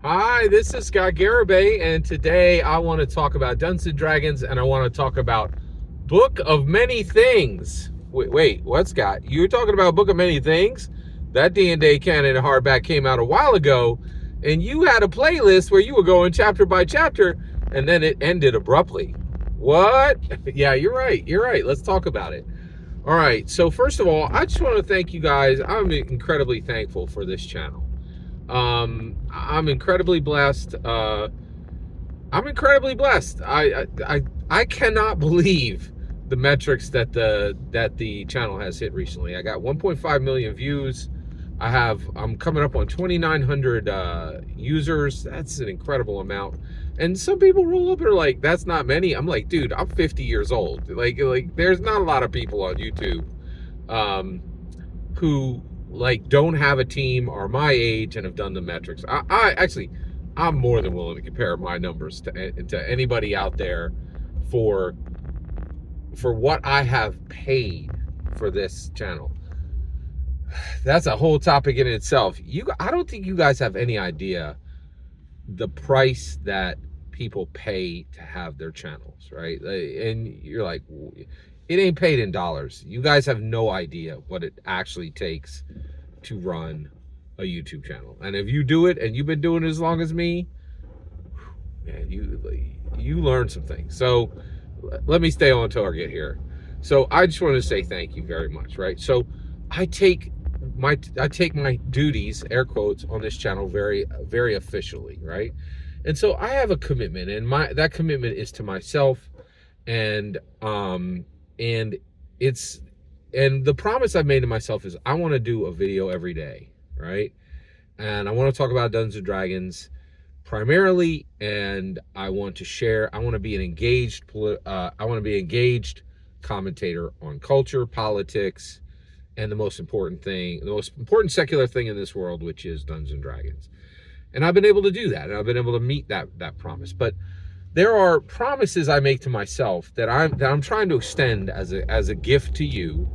Hi, this is Scott Garibay, and today I want to talk about Dungeons and Dragons, and I want to talk about Book of Many Things. Wait, what, Scott? You were talking about Book of Many Things? That D&D canon hardback came out a while ago, and you had a playlist where you were going chapter by chapter, and then it ended abruptly. What? Yeah, you're right. You're right. Let's talk about it. All right. So first of all, I just want to thank you guys. I'm incredibly thankful for this channel. I'm incredibly blessed. I'm incredibly blessed. I cannot believe the metrics that the channel has hit recently. I got 1.5 million views. I'm coming up on 2,900 users. That's an incredible amount. And some people roll up and are like, "That's not many." I'm like, dude, I'm 50 years old. Like there's not a lot of people on YouTube who like don't have a team, are my age, and have done the metrics. I'm more than willing to compare my numbers to anybody out there for what I have paid for this channel. That's a whole topic in itself. I don't think you guys have any idea the price that people pay to have their channels, right? And you're like, it ain't paid in dollars. You guys have no idea what it actually takes to run a YouTube channel. And if you do it and you've been doing it as long as me, man, you learn some things. So let me stay on target here. So I just want to say thank you very much, right? So I take my duties, air quotes, on this channel very, very officially, right? And so I have a commitment, and that commitment is to myself, and the promise I've made to myself is I want to do a video every day, right? And I want to talk about Dungeons and Dragons primarily, and I want to share. I want to be an engaged commentator on culture, politics, and the most important secular thing in this world, which is Dungeons and Dragons. And I've been able to do that, and I've been able to meet that promise. But there are promises I make to myself that I'm trying to extend as a gift to you.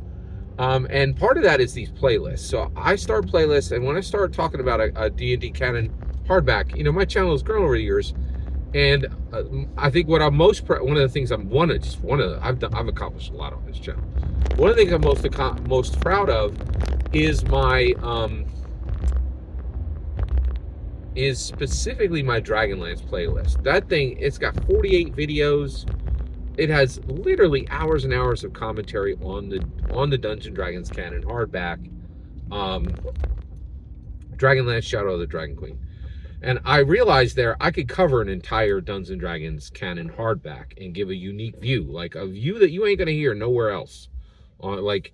And part of that is these playlists. So I start playlists, and when I start talking about a D&D canon hardback, my channel has grown over the years, and I think what I'm most one of the things I've accomplished a lot on this channel. One of the things I'm most proud of is is specifically my Dragonlance playlist. That thing, it's got 48 videos. It has literally hours and hours of commentary on the Dungeons and Dragons canon hardback. Dragonlance Shadow of the Dragon Queen. And I realized there I could cover an entire Dungeons and Dragons canon hardback and give a unique view, like a view that you ain't gonna hear nowhere else. Like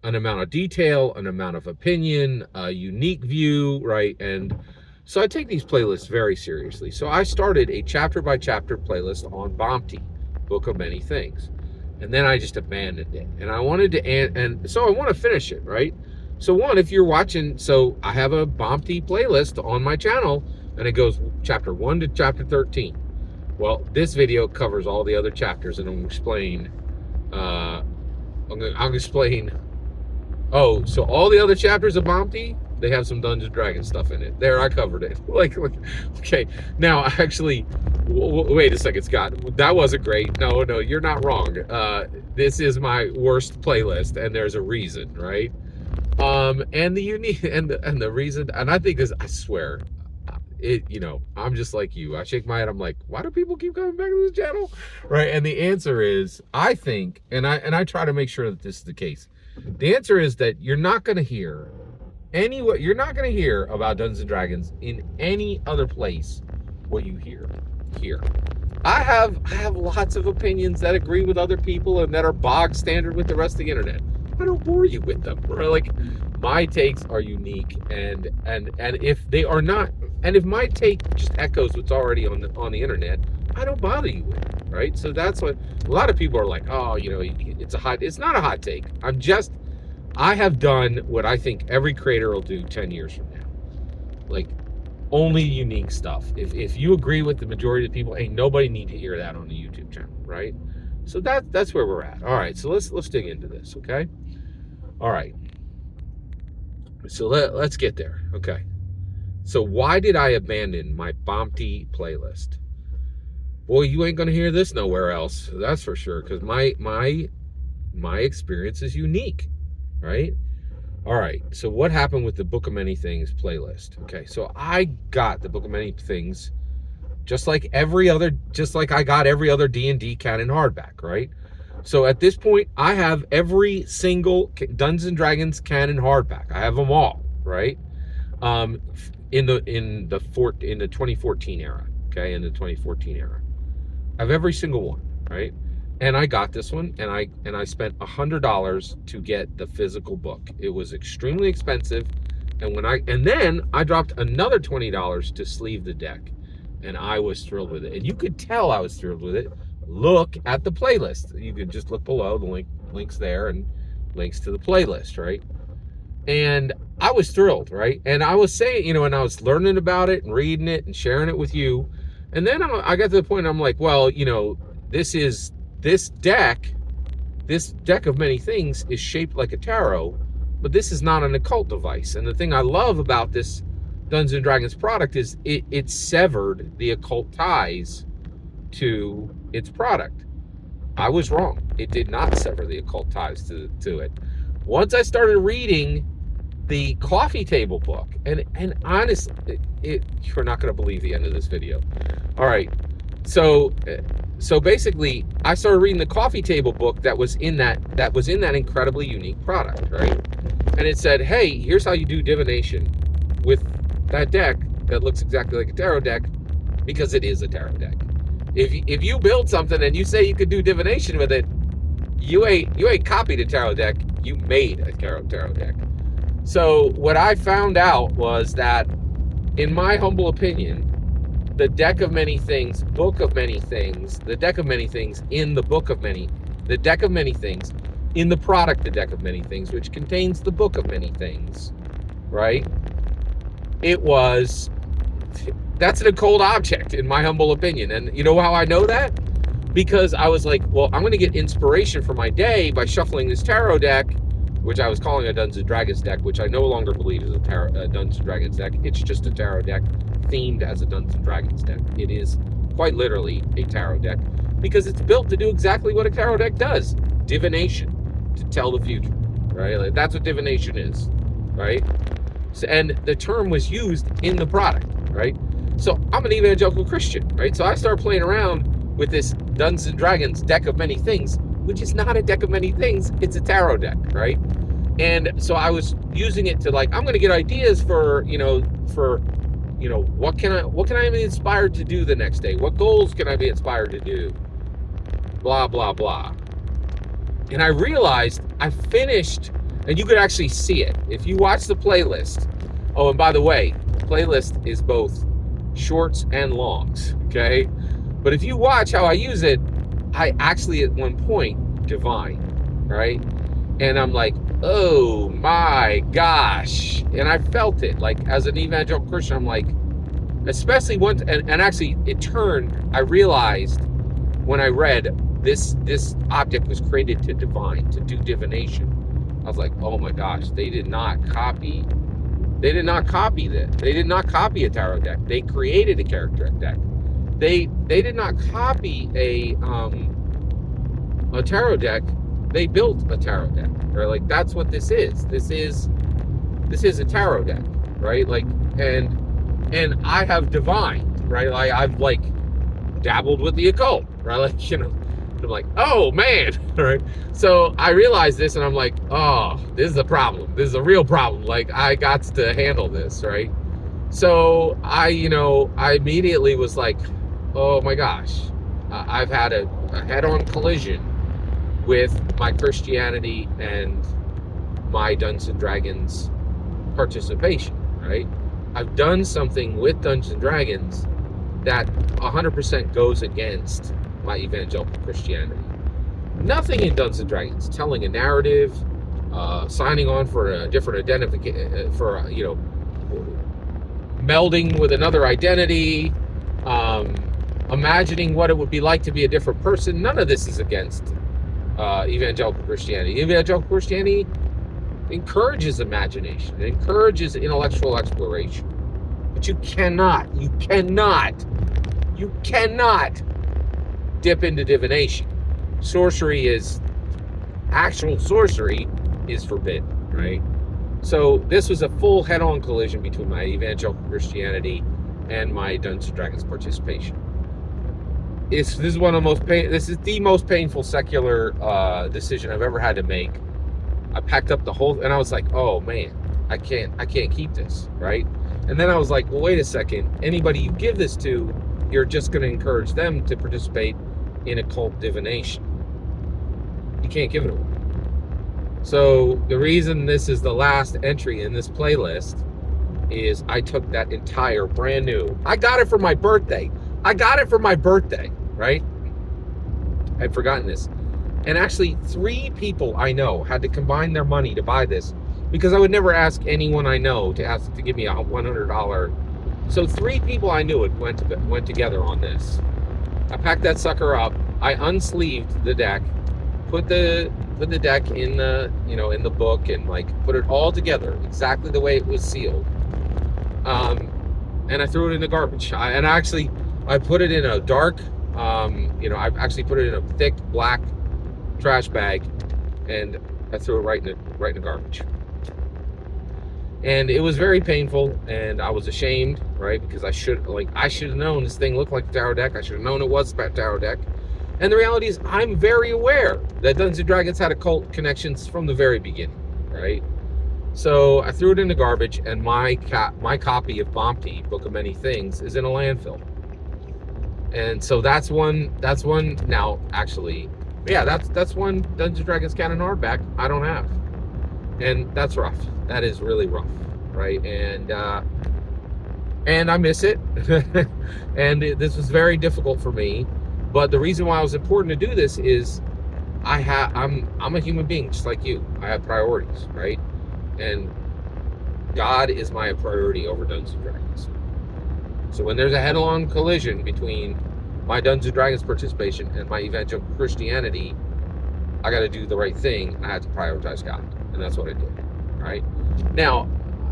an amount of detail, an amount of opinion, a unique view, right? And so I take these playlists very seriously. So I started a chapter by chapter playlist on BOMT, Book of Many Things. And then I just abandoned it. And I wanted to, and so I want to finish it, right? So one, if you're watching, so I have a BOMT playlist on my channel, and it goes chapter 1 to chapter 13. Well, this video covers all the other chapters, and I'll explain, oh, so all the other chapters of BOMT, they have some Dungeons and Dragons stuff in it. There, I covered it. like, okay. Now, actually, wait a second, Scott. That wasn't great. No, you're not wrong. This is my worst playlist, and there's a reason, right? And the unique and the reason, and I think this, I swear, I'm just like you. I shake my head. I'm like, why do people keep coming back to this channel, right? And the answer is, I think, and I try to make sure that this is the case. The answer is that you're not going to hear about Dungeons and Dragons in any other place what you hear here. I have lots of opinions that agree with other people and that are bog standard with the rest of the internet. I don't bore you with them. Right? Like, my takes are unique, and if they are not, and if my take just echoes what's already on the internet, I don't bother you with it, right? So that's what a lot of people are like. Oh, it's not a hot take. I have done what I think every creator will do 10 years from now. Like, only unique stuff. If you agree with the majority of the people, ain't nobody need to hear that on the YouTube channel, right? So that's where we're at. All right, so let's dig into this, okay? All right. So let's get there, okay? So why did I abandon my BOMT playlist? Boy, you ain't gonna hear this nowhere else. That's for sure. Because my experience is unique, right? All right. So what happened with the Book of Many Things playlist? Okay. So I got the Book of Many Things just like I got every other D&D canon hardback, right? So at this point, I have every single Dungeons and Dragons canon hardback. I have them all, right? In the 2014 era, okay, in the 2014 era, I have every single one, right? And I got this one, and I spent $100 to get the physical book. It was extremely expensive, and then I dropped another $20 to sleeve the deck, and I was thrilled with it. And you could tell I was thrilled with it. Look at the playlist. You could just look below the links there and links to the playlist, right? And I was thrilled, right? And I was saying, and I was learning about it and reading it and sharing it with you. And then I got to the point, I'm like, well, this deck of many things is shaped like a tarot, but this is not an occult device. And the thing I love about this Dungeons and Dragons product is it severed the occult ties to its product. I was wrong. It did not sever the occult ties to it. Once I started reading the coffee table book, and honestly, you're not going to believe the end of this video. All right, so basically, I started reading the coffee table book that was in that incredibly unique product, right? And it said, hey, here's how you do divination with that deck that looks exactly like a tarot deck, because it is a tarot deck. If you build something and you say you could do divination with it, you ain't copied a tarot deck. You made a tarot deck. So what I found out was that, in my humble opinion, the deck of many things, book of many things, the deck of many things in the book of many, the deck of many things in the product, the deck of many things, which contains the book of many things, right? That's an occult object, in my humble opinion. And you know how I know that? Because I was like, well, I'm going to get inspiration for my day by shuffling this tarot deck, which I was calling a Dungeons & Dragons deck, which I no longer believe is a Dungeons & Dragons deck. It's just a tarot deck themed as a Dungeons & Dragons deck. It is quite literally a tarot deck because it's built to do exactly what a tarot deck does. Divination, to tell the future, right? Like, that's what divination is, right? So, and the term was used in the product, right? So I'm an evangelical Christian, right? So I started playing around with this Dungeons & Dragons deck of many things, which is not a deck of many things. It's a tarot deck, right? And so I was using it to, like, I'm going to get ideas for what can I be inspired to do the next day? What goals can I be inspired to do? Blah, blah, blah. And I realized I finished, and you could actually see it if you watch the playlist. Oh, and by the way, playlist is both shorts and longs, okay? But if you watch how I use it, I actually at one point divine, right? And I'm like, oh my gosh. And I felt it, like, as an evangelical Christian, I'm like, especially once, and actually it turned, I realized when I read this object was created to divine, to do divination. I was like, oh my gosh, they did not copy this. They did not copy a tarot deck. They created a character deck. They did not copy a tarot deck. They built a tarot deck, right? Like, that's what this is. This is a tarot deck, right? Like, and I have divined, right? Like, I've like dabbled with the occult, right? Like, I'm like, oh man, right? So I realized this, and I'm like, oh, this is a problem. This is a real problem. Like, I got to handle this, right? So I immediately was like, oh my gosh, I've had a head-on collision with my Christianity and my Dungeons and Dragons participation, right? I've done something with Dungeons and Dragons that 100% goes against my evangelical Christianity. Nothing in Dungeons and Dragons telling a narrative, signing on for a different identification, melding with another identity, imagining what it would be like to be a different person. None of this is against evangelical Christianity. Evangelical Christianity encourages imagination. It encourages intellectual exploration. But you cannot dip into divination. Actual sorcery is forbidden, right? So this was a full head-on collision between my evangelical Christianity and my Dungeons and Dragons participation. This is the most painful secular decision I've ever had to make. I packed up the whole, and I was like, oh man, I can't keep this, right? And then I was like, well, wait a second. Anybody you give this to, you're just going to encourage them to participate in occult divination. You can't give it away. So the reason this is the last entry in this playlist is I took that entire brand new. I got it for my birthday, right? I'd forgotten this. And actually 3 people I know had to combine their money to buy this, because I would never ask anyone I know to give me a $100. So 3 people I knew went together on this. I packed that sucker up. I unsleeved the deck, put the deck in the book, and like put it all together exactly the way it was sealed. And I threw it in the garbage. I put it in a dark, I actually put it in a thick black trash bag, and I threw it right in the garbage. And it was very painful, and I was ashamed, right? Because I should have known this thing looked like a tarot deck. I should have known it was a tarot deck. And the reality is, I'm very aware that Dungeons and Dragons had occult connections from the very beginning, right? So I threw it in the garbage, and my copy of BOMT, Book of Many Things, is in a landfill. And so that's one now, actually. Yeah, that's one Dungeons and Dragons canon hardback I don't have. And that's rough. That is really rough, right? And I miss it. And this was very difficult for me. But the reason why it was important to do this is I'm a human being just like you. I have priorities, right? And God is my priority over Dungeons and Dragons. So when there's a head-on collision between my Dungeons and Dragons participation and my evangelical Christianity, I got to do the right thing. I had to prioritize God, and that's what I did. Right now,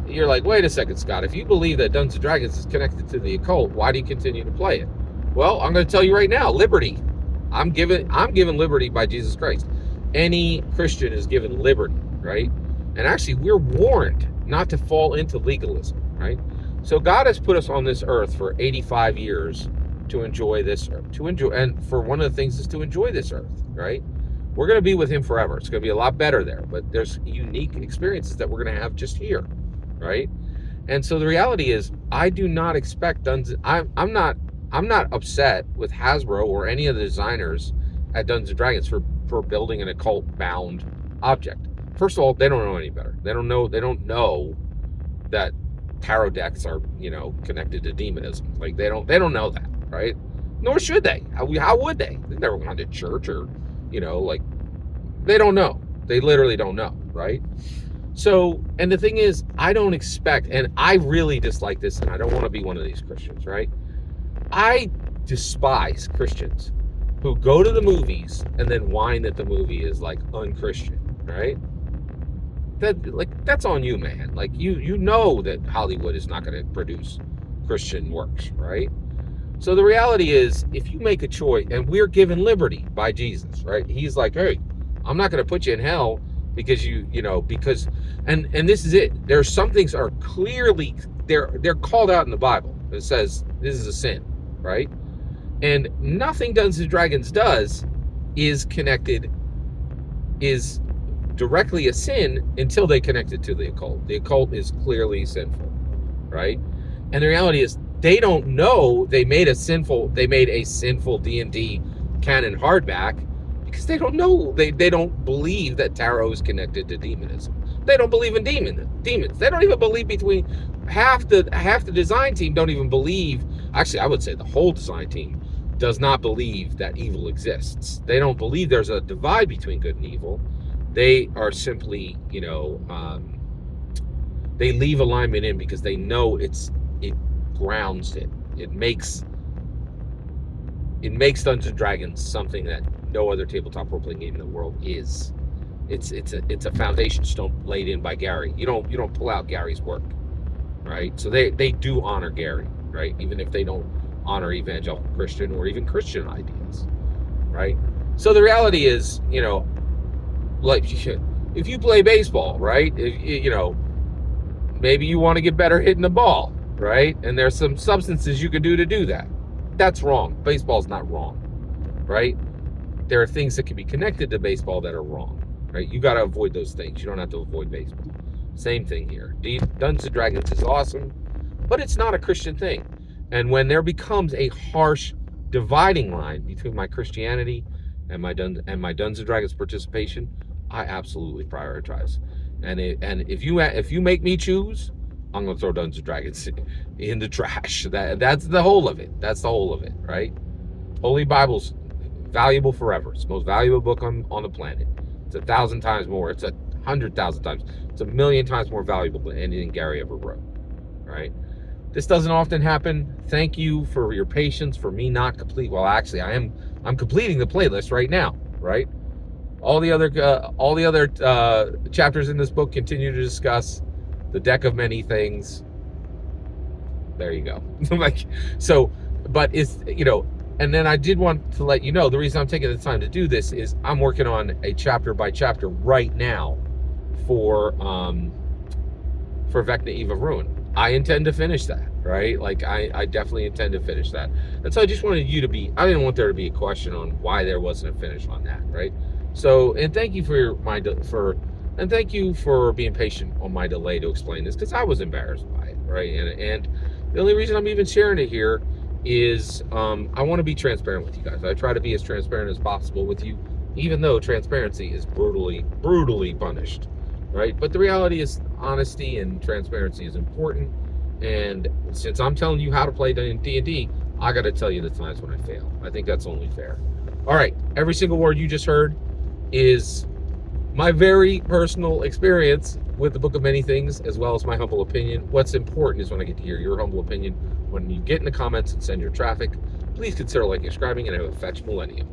you're like, wait a second, Scott. If you believe that Dungeons and Dragons is connected to the occult, why do you continue to play it? Well, I'm going to tell you right now, liberty. I'm given liberty by Jesus Christ. Any Christian is given liberty, right? And actually, we're warned not to fall into legalism, right? So God has put us on this earth for 85 years to enjoy this earth, and for one of the things is to enjoy this earth, right? We're going to be with him forever. It's going to be a lot better there, but there's unique experiences that we're going to have just here, right? And so the reality is, I do not expect I'm not upset with Hasbro or any of the designers at Dungeons and Dragons for building an occult bound object. First of all, they don't know any better. They don't know that tarot decks are, connected to demonism. Like they don't know that, right? Nor should they. How would they? They've never gone to church or, they don't know. They literally don't know, right? So, and the thing is, I don't expect, and I really dislike this, and I don't want to be one of these Christians, right? I despise Christians who go to the movies and then whine that the movie is like unchristian, right? That's on you, man. Like you know that Hollywood is not going to produce Christian works, right? So the reality is, if you make a choice, and we're given liberty by Jesus, right? He's like, hey, I'm not going to put you in hell because and this is it. There's some things are clearly, they're called out in the Bible. It says this is a sin, right? And nothing Dungeons and Dragons does is directly a sin until they connect it to the occult. The occult is clearly sinful, right? And the reality is, they don't know they made a sinful D&D canon hardback because they don't know. They don't believe that tarot is connected to demonism. They don't believe in demons. They don't even believe between half the design team don't even believe. Actually, I would say the whole design team does not believe that evil exists. They don't believe there's a divide between good and evil. They are simply, they leave alignment in because they know it grounds it. It makes Dungeons and Dragons something that no other tabletop role-playing game in the world is. It's a foundation stone laid in by Gary. You don't pull out Gary's work. right? So they do honor Gary, right? Even if they don't honor evangelical Christian or even Christian ideas, right? So the reality is, like if you play baseball, right? Maybe you want to get better hitting the ball, right? And there's some substances you can do to do that. That's wrong. Baseball's not wrong, right? There are things that can be connected to baseball that are wrong, right? You got to avoid those things. You don't have to avoid baseball. Same thing here. Dungeons and Dragons is awesome, but it's not a Christian thing. And when there becomes a harsh dividing line between my Christianity and my Dungeons and Dragons participation, I absolutely prioritize. And if you make me choose, I'm gonna throw Dungeons and Dragons in the trash. That's the whole of it. That's the whole of it, right? Holy Bible's valuable forever. It's the most valuable book on the planet. It's 1,000 times more. It's 100,000 times. It's 1,000,000 times more valuable than anything Gary ever wrote, right? This doesn't often happen. Thank you for your patience for me not complete. Well, actually, I'm completing the playlist right now, right? All the other chapters in this book continue to discuss the deck of many things. There you go. But it's, and then I did want to let you know, the reason I'm taking the time to do this is I'm working on a chapter by chapter right now for Vecna Eve of Ruin. I intend to finish that, right? Like I definitely intend to finish that. And so I just wanted you to I didn't want there to be a question on why there wasn't a finish on that, right? So, and thank you and thank you for being patient on my delay to explain this, because I was embarrassed by it, right? And the only reason I'm even sharing it here is I want to be transparent with you guys. I try to be as transparent as possible with you, even though transparency is brutally punished, right? But the reality is honesty and transparency is important. And since I'm telling you how to play D&D, I got to tell you the times when I fail. I think that's only fair. All right, every single word you just heard is my very personal experience with the Book of Many Things, as well as my humble opinion. What's important is when I get to hear your humble opinion. When you get in the comments and send your traffic, please consider liking, subscribing, and have a fetch millennium.